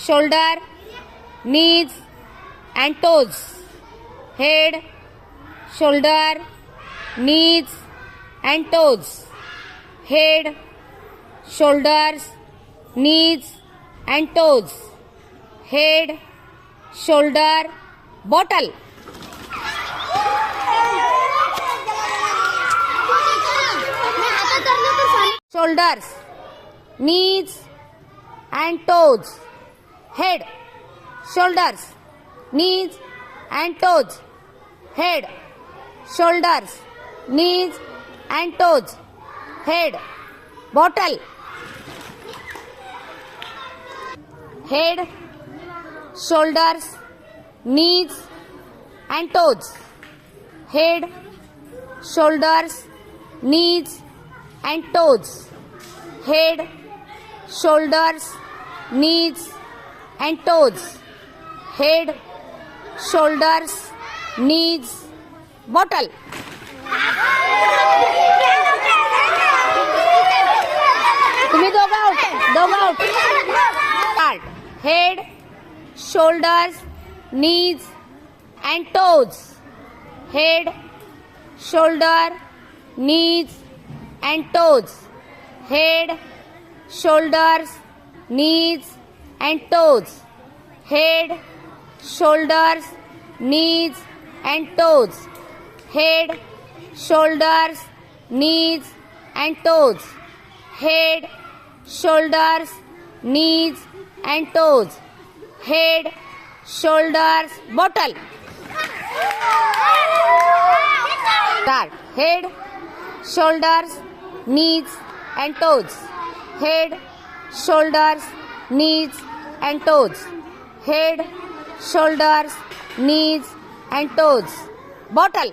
shoulder, knees and toes. Head, shoulder, knees and toes. Head, shoulders, knees and toes. Head, shoulder, bottle. Shoulders, knees and toes. Head, shoulders, knees and toes. Head, shoulders, knees and toes. Head, bottle. Head, shoulders, knees and toes. Head, shoulders, knees and toes. Head, shoulders, knees and toes. Head, shoulders, knees, bottle. तुम्ही दोघं out. Start. Head, shoulders, knees and toes. Head, shoulder, knees and toes. Head, shoulders, knees and toes. Head, shoulders, knees and toes. Head, shoulders, knees and toes. Head, shoulders, knees and toes. Head, shoulders, bottle. Start. Head, shoulders, knees and toes. Head, shoulders, knees and toes. Head, shoulders, knees and toes. Bottle.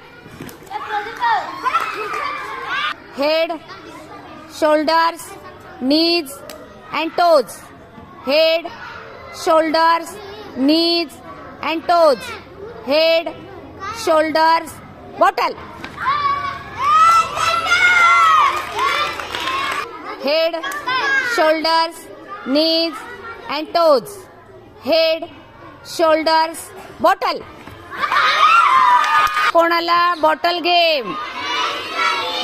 Head, shoulders, knees and toes. Head, shoulders, knees and toes. Head, shoulders, bottle. Head, shoulders, knees and toes. Head, shoulders, bottle. कोणाला bottle game?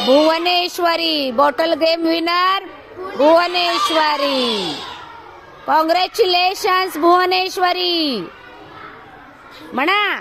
Bhuvaneshwari. Bottle game winner Bhuvaneshwari. Congratulations Bhuvaneshwari. म्हणा.